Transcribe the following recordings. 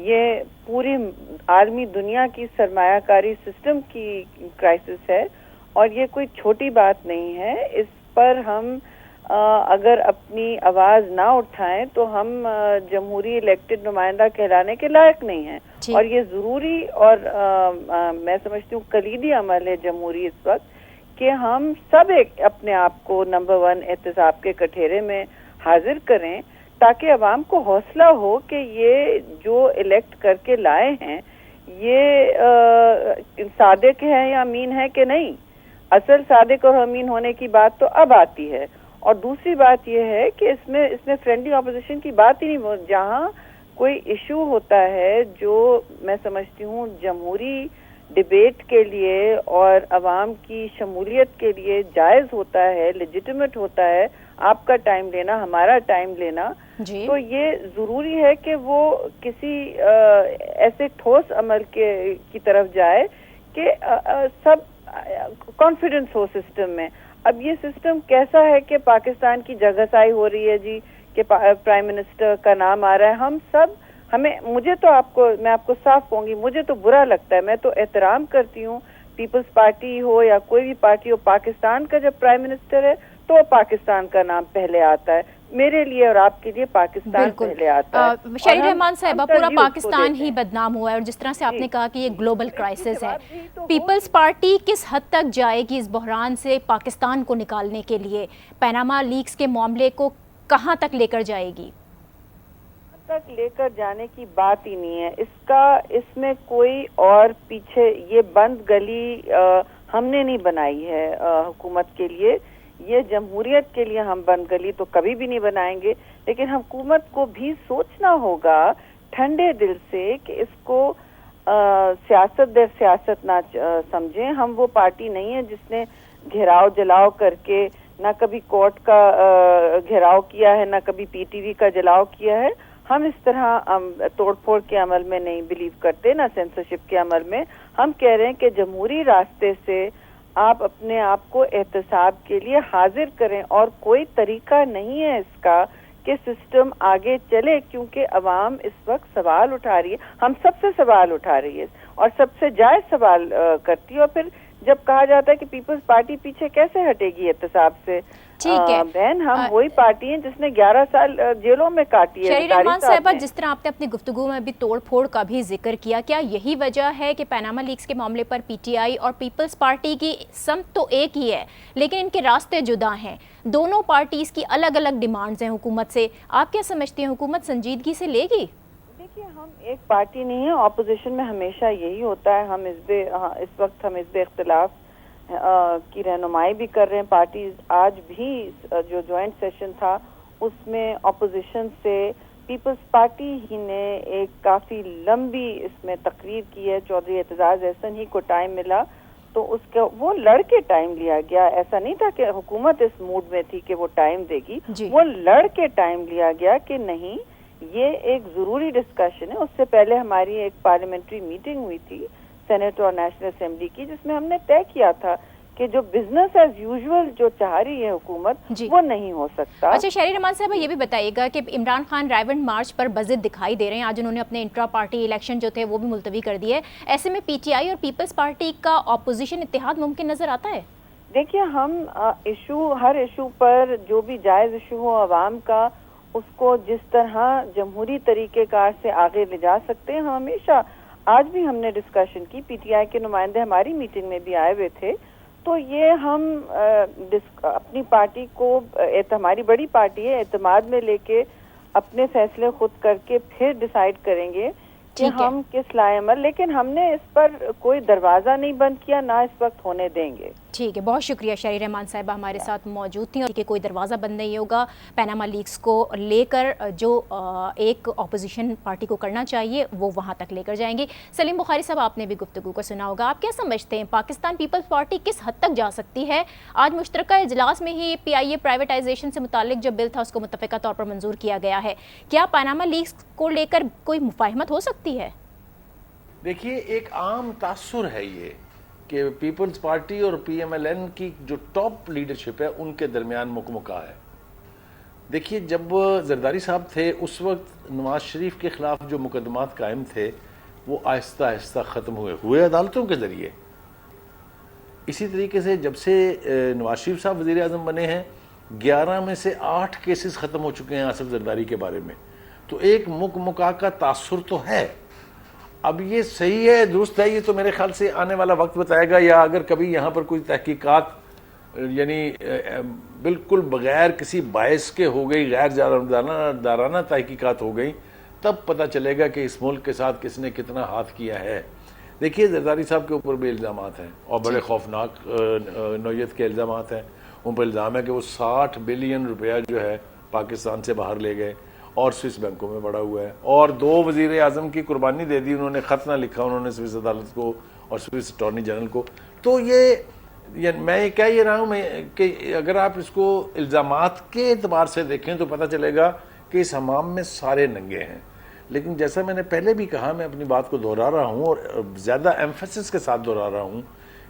یہ پوری عالمی دنیا کی سرمایہ کاری سسٹم کی کرائسس ہے اور یہ کوئی چھوٹی بات نہیں ہے. اس پر ہم اگر اپنی آواز نہ اٹھائیں تو ہم جمہوری الیکٹڈ نمائندہ کہلانے کے لائق نہیں ہیں. اور یہ ضروری اور میں سمجھتی ہوں کلیدی عمل ہے جمہوری اس وقت کہ ہم سب اپنے آپ کو نمبر 1 احتساب کے کٹہرے میں حاضر کریں تاکہ عوام کو حوصلہ ہو کہ یہ جو الیکٹ کر کے لائے ہیں یہ صادق ہے یا امین ہے کہ نہیں. اصل صادق اور امین ہونے کی بات تو اب آتی ہے. اور دوسری بات یہ ہے کہ اس میں فرینڈلی اپوزیشن کی بات ہی نہیں. جہاں کوئی ایشو ہوتا ہے جو میں سمجھتی ہوں جمہوری ڈیبیٹ کے لیے اور عوام کی شمولیت کے لیے جائز ہوتا ہے, لیجیٹیمیٹ ہوتا ہے, آپ کا ٹائم لینا, ہمارا ٹائم لینا, تو یہ ضروری ہے کہ وہ کسی ایسے ٹھوس عمل کی طرف جائے کہ سب کانفیڈنس ہو سسٹم میں. اب یہ سسٹم کیسا ہے کہ پاکستان کی جگہسائی ہو رہی ہے جی, کہ پرائم منسٹر کا نام آ رہا ہے. ہم سب مجھے تو میں آپ کو صاف کہوں گی, مجھے تو برا لگتا ہے. میں تو احترام کرتی ہوں پیپلز پارٹی ہو یا کوئی بھی پارٹی ہو, پاکستان کا جب پرائم منسٹر ہے تو پاکستان کا نام پہلے آتا ہے. میرے لیے اور آپ کے لیے پاکستان پہلے آتا ہے. شہری رحمان صاحبہ, پورا پاکستان ہی بدنام ہوا ہے اور جس طرح سے آپ نے کہا کہ یہ گلوبل کرائسس ہے, پیپلز پارٹی کس حد تک جائے گی اس بحران سے پاکستان کو نکالنے کے لیے؟ پیناما لیکس کے معاملے کو کہاں تک لے کر جائے گی؟ تک لے کر جانے کی بات ہی نہیں ہے. اس میں کوئی اور پیچھے یہ بند گلی ہم نے نہیں بنائی ہے حکومت کے لیے. یہ جمہوریت کے لیے ہم بند گلی تو کبھی بھی نہیں بنائیں گے, لیکن حکومت کو بھی سوچنا ہوگا ٹھنڈے دل سے کہ اس کو سیاست در سیاست نہ سمجھیں. ہم وہ پارٹی نہیں ہے جس نے گھیراؤ جلاؤ کر کے نہ کبھی کورٹ کا گھیراؤ کیا ہے, نہ کبھی پی ٹی وی کا جلاؤ کیا ہے. ہم اس طرح توڑ پھوڑ کے عمل میں نہیں بلیو کرتے, نہ سینسرشپ کے عمل میں. ہم کہہ رہے ہیں کہ جمہوری راستے سے آپ اپنے آپ کو احتساب کے لیے حاضر کریں, اور کوئی طریقہ نہیں ہے اس کا کہ سسٹم آگے چلے, کیونکہ عوام اس وقت سوال اٹھا رہی ہے. ہم سب سے سوال اٹھا رہی ہے اور سب سے جائز سوال کرتی ہے. اور پھر جب کہا جاتا ہے کہ پیپلز پارٹی پیچھے کیسے ہٹے گی احتساب سے, بہن ہم وہی پارٹی ہیں جس نے 11 سال جیلوں میں کاٹی ہے. شہری رحمان صاحبہ, جس طرح آپ نے اپنی گفتگو میں بھی توڑ پھوڑ کا بھی ذکر کیا, کیا یہی وجہ ہے کہ پیناما لیکس کے معاملے پر پی ٹی آئی اور پیپلز پارٹی کی سمت تو ایک ہی ہے لیکن ان کے راستے جدا ہیں؟ دونوں پارٹیز کی الگ الگ ڈیمانڈز ہیں حکومت سے. آپ کیا سمجھتی ہیں, حکومت سنجیدگی سے لے گی؟ دیکھیے, ہم ایک پارٹی نہیں ہیں. اپوزیشن میں ہمیشہ یہی ہوتا ہے. ہم اس وقت ہم حزب اختلاف کی رہنمائی بھی کر رہے ہیں. پارٹیز آج بھی جو جوائنٹ سیشن تھا اس میں اپوزیشن سے پیپلز پارٹی ہی نے ایک کافی لمبی اس میں تقریر کی ہے. چودھری اعتزاز احسن ہی کو ٹائم ملا تو اس کا وہ لڑ کے ٹائم لیا گیا. ایسا نہیں تھا کہ حکومت اس موڈ میں تھی کہ وہ ٹائم دے گی, وہ لڑ کے ٹائم لیا گیا کہ نہیں, یہ ایک ضروری ڈسکشن ہے. اس سے پہلے ہماری ایک پارلیمنٹری میٹنگ ہوئی تھی سینٹ اور نیشنل اسمبلی کی, جس میں ہم نے طے کیا تھا کہ جو بزنس ایز یوزول جو چاہ رہی ہے حکومت وہ نہیں ہو سکتا. اچھا شہری رحمان صاحب, یہ بھی بتائیے گا کہ عمران خان رائیونڈ مارچ پر بضد دکھائی دے رہے ہیں. آج انہوں نے اپنے انٹرا پارٹی الیکشن جو تھے وہ بھی ملتوی کر دیے. ایسے میں پی ٹی آئی اور پیپلز پارٹی کا اپوزیشن اتحاد ممکن نظر آتا ہے؟ دیکھیے, ہم ہر ایشو پر جو بھی جائز ایشو ہو عوام کا, اس کو جس طرح جمہوری طریقہ کار سے آگے لے جا سکتے ہیں. ہم ہمیشہ, آج بھی ہم نے ڈسکشن کی, پی ٹی آئی کے نمائندے ہماری میٹنگ میں بھی آئے ہوئے تھے. تو یہ ہم اپنی پارٹی کو, ہماری بڑی پارٹی ہے, اعتماد میں لے کے اپنے فیصلے خود کر کے پھر ڈیسائیڈ کریں گے کہ ہم کس لائے عمل. لیکن ہم نے اس پر کوئی دروازہ نہیں بند کیا, نہ اس وقت ہونے دیں گے. ٹھیک ہے, بہت شکریہ. شہری رحمان صاحبہ ہمارے ساتھ موجود تھیں, اور کہ کوئی دروازہ بند نہیں ہوگا. پیناما لیکس کو لے کر جو ایک اپوزیشن پارٹی کو کرنا چاہیے وہ وہاں تک لے کر جائیں گے. سلیم بخاری صاحب, آپ نے بھی گفتگو کو سنا ہوگا. آپ کیا سمجھتے ہیں پاکستان پیپلز پارٹی کس حد تک جا سکتی ہے؟ آج مشترکہ اجلاس میں ہی پی آئی اے پرائیویٹائزیشن سے متعلق جو بل تھا اس کو متفقہ طور پر منظور کیا گیا ہے. کیا پیناما لیکس کو لے کر کوئی مفاہمت ہو سکتی ہے؟ دیکھیے, ایک عام تاثر ہے یہ کہ پیپلز پارٹی اور پی ایم ایل این کی جو ٹاپ لیڈرشپ ہے ان کے درمیان مکمکا ہے. دیکھیے جب زرداری صاحب تھے اس وقت نواز شریف کے خلاف جو مقدمات قائم تھے وہ آہستہ آہستہ ختم ہوئے عدالتوں کے ذریعے. اسی طریقے سے جب سے نواز شریف صاحب وزیر اعظم بنے ہیں 11 میں سے 8 کیسز ختم ہو چکے ہیں آصف زرداری کے بارے میں. تو ایک مکا کا تاثر تو ہے. اب یہ صحیح ہے درست ہے یہ تو میرے خیال سے آنے والا وقت بتائے گا, یا اگر کبھی یہاں پر کوئی تحقیقات یعنی بالکل بغیر کسی باعث کے ہو گئی, غیر جانبدارانہ تحقیقات ہو گئی, تب پتہ چلے گا کہ اس ملک کے ساتھ کس نے کتنا ہاتھ کیا ہے. دیکھیے زرداری صاحب کے اوپر بھی الزامات ہیں اور بڑے خوفناک نوعیت کے الزامات ہیں. ان پر الزام ہے کہ وہ 60 بلین روپیہ جو ہے پاکستان سے باہر لے گئے اور سوئس بینکوں میں پڑا ہوا ہے, اور 2 وزیر اعظم کی قربانی دے دی. انہوں نے خط نہ لکھا انہوں نے سوئس عدالت کو اور سوئس اٹارنی جنرل کو. تو یہ میں کہہ یہ رہا ہوں کہ اگر آپ اس کو الزامات کے اعتبار سے دیکھیں تو پتہ چلے گا کہ اس حمام میں سارے ننگے ہیں. لیکن جیسا میں نے پہلے بھی کہا, میں اپنی بات کو دہرا رہا ہوں اور زیادہ ایمفیسس کے ساتھ دہرا رہا ہوں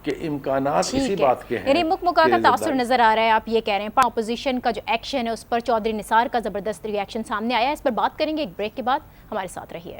کہ امکانات اسی بات کے ہیں. یعنی مکا کا تاثر نظر آ رہا ہے, آپ یہ کہہ رہے ہیں. اپوزیشن کا جو ایکشن ہے اس پر چودھری نثار کا زبردست ری ایکشن سامنے آیا ہے, اس پر بات کریں گے ایک بریک کے بعد. ہمارے ساتھ رہیے.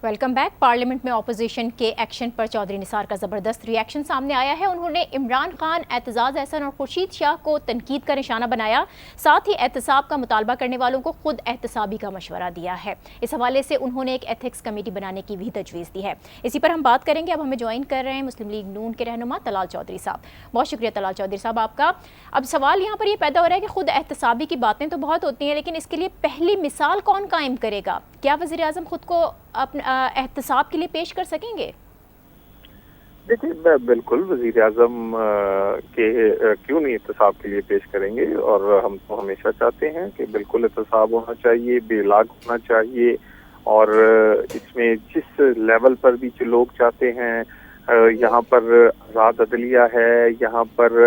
Welcome back. پارلیمنٹ میں اپوزیشن کے ایکشن پر چودھری نثار کا زبردست ری ایکشن سامنے آیا ہے. انہوں نے عمران خان, اعتزاز احسن اور خورشید شاہ کو تنقید کا نشانہ بنایا, ساتھ ہی احتساب کا مطالبہ کرنے والوں کو خود احتسابی کا مشورہ دیا ہے. اس حوالے سے انہوں نے ایک ایتھکس کمیٹی بنانے کی بھی تجویز دی ہے. اسی پر ہم بات کریں گے. اب ہمیں جوائن کر رہے ہیں مسلم لیگ نون کے رہنما طلال چودھری صاحب. بہت شکریہ طلال چودھری صاحب آپ کا. اب سوال یہاں پر یہ پیدا ہو رہا ہے کہ خود احتسابی کی باتیں تو بہت ہوتی ہیں, لیکن اس کے لیے پہلی مثال کون قائم کرے گا؟ کیا وزیر اعظم خود کو اپنا احتساب کے لیے پیش کر سکیں گے؟ دیکھیے بالکل وزیر اعظم کے کیوں نہیں احتساب کے لیے پیش کریں گے, اور ہم تو ہمیشہ چاہتے ہیں کہ بالکل احتساب ہونا چاہیے, بے لاگ ہونا چاہیے, اور اس میں جس لیول پر بھی جو لوگ چاہتے ہیں, یہاں پر آزاد عدلیہ ہے, یہاں پر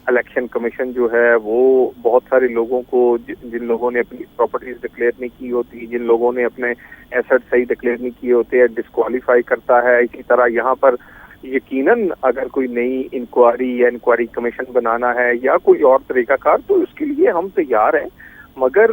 الیکشن کمیشن جو ہے وہ بہت سارے لوگوں کو, جن لوگوں نے اپنی پراپرٹیز ڈکلیئر نہیں کی ہوتی, جن لوگوں نے اپنے ایسٹ صحیح ڈکلیئر نہیں کیے ہوتے ہیں, ڈسکوالیفائی کرتا ہے. اسی طرح یہاں پر یقیناً اگر کوئی نئی انکوائری یا انکوائری کمیشن بنانا ہے یا کوئی اور طریقہ کار, تو اس کے لیے ہم تیار ہیں. مگر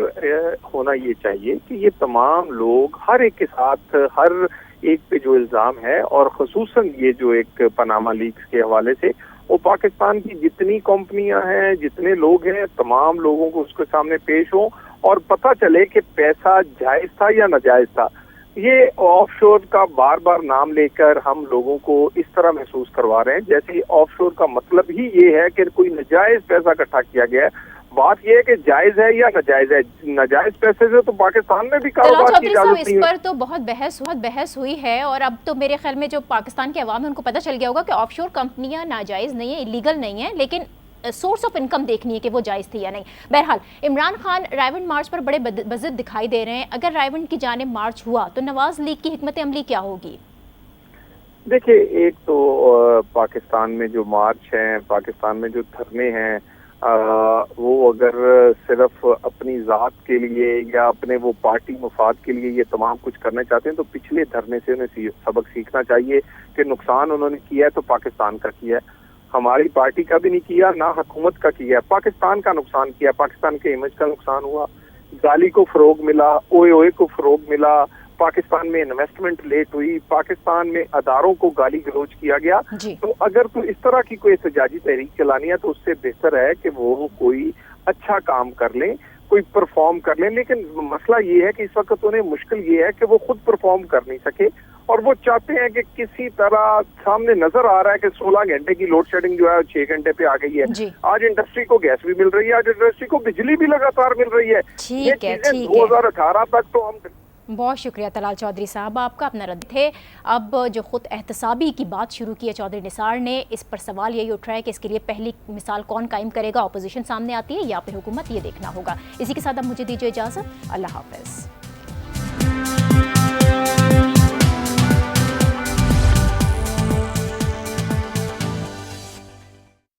ہونا یہ چاہیے کہ یہ تمام لوگ ہر ایک کے ساتھ ہر ایک پہ جو الزام ہے, اور خصوصاً یہ جو ایک پاناما لیکس کے حوالے سے, وہ پاکستان کی جتنی کمپنیاں ہیں, جتنے لوگ ہیں, تمام لوگوں کو اس کے سامنے پیش ہوں اور پتہ چلے کہ پیسہ جائز تھا یا ناجائز تھا. یہ آف شور کا بار بار نام لے کر ہم لوگوں کو اس طرح محسوس کروا رہے ہیں جیسے آف شور کا مطلب ہی یہ ہے کہ کوئی ناجائز پیسہ اکٹھا کیا گیا ہے. بات یہ ہے کہ جائز ہے یا ناجائز ہے. ناجائز پیسے سے تو پاکستان میں بھی کاروبار کی اجازت نہیں ہے. اس پر تو بہت بحث ہوئی ہے, اور اب تو میرے خیال میں جو پاکستان کے عوام ہے ان کو پتہ چل گیا ہوگا کہ آف شور کمپنیاں ناجائز نہیں ہیں, ایلیگل نہیں ہیں, لیکن سورس آف انکم دیکھنی ہے کہ وہ جائز تھی یا نہیں. بہرحال عمران خان رائیونڈ مارچ پر بڑے بضد دکھائی دے رہے ہیں. اگر رائیونڈ کی جانب مارچ ہوا تو نواز لیگ کی حکمت عملی کیا ہوگی؟ دیکھیں, ایک تو پاکستان میں جو مارچ ہیں, پاکستان میں جو دھرنے ہیں, وہ اگر صرف اپنی ذات کے لیے یا اپنے وہ پارٹی مفاد کے لیے یہ تمام کچھ کرنا چاہتے ہیں تو پچھلے دھرنے سے انہیں سبق سیکھنا چاہیے کہ نقصان انہوں نے کیا ہے تو پاکستان کا کیا ہے, ہماری پارٹی کا بھی نہیں کیا, نہ حکومت کا کیا ہے. پاکستان کا نقصان کیا, پاکستان کے امیج کا نقصان ہوا, گالی کو فروغ ملا, اوے کو فروغ ملا, پاکستان میں انویسٹمنٹ لیٹ ہوئی, پاکستان میں اداروں کو گالی گلوچ کیا گیا. تو اگر تو اس طرح کی کوئی احتجاجی تحریک چلانی ہے تو اس سے بہتر ہے کہ وہ کوئی اچھا کام کر لیں, کوئی پرفارم کر لیں. لیکن مسئلہ یہ ہے کہ اس وقت انہیں مشکل یہ ہے کہ وہ خود پرفارم کر نہیں سکے, اور وہ چاہتے ہیں کہ کسی طرح سامنے نظر آ رہا ہے کہ 16 گھنٹے کی لوڈ شیڈنگ جو ہے 6 گھنٹے پہ آ گئی ہے. آج انڈسٹری کو گیس بھی مل رہی ہے, آج انڈسٹری کو بجلی بھی لگاتار مل رہی ہے. یہ چیزیں 2018 تک تو ہم. بہت شکریہ طلال چودھری صاحب آپ کا. اپنا رد تھے. اب جو خود احتسابی کی بات شروع کی ہے چودھری نثار نے, اس پر سوال یہی اٹھ رہا ہے کہ اس کے لیے پہلی مثال کون قائم کرے گا؟ اپوزیشن سامنے آتی ہے یا پھر حکومت؟ یہ دیکھنا ہوگا. اسی کے ساتھ اب مجھے دیجیے اجازت. اللہ حافظ.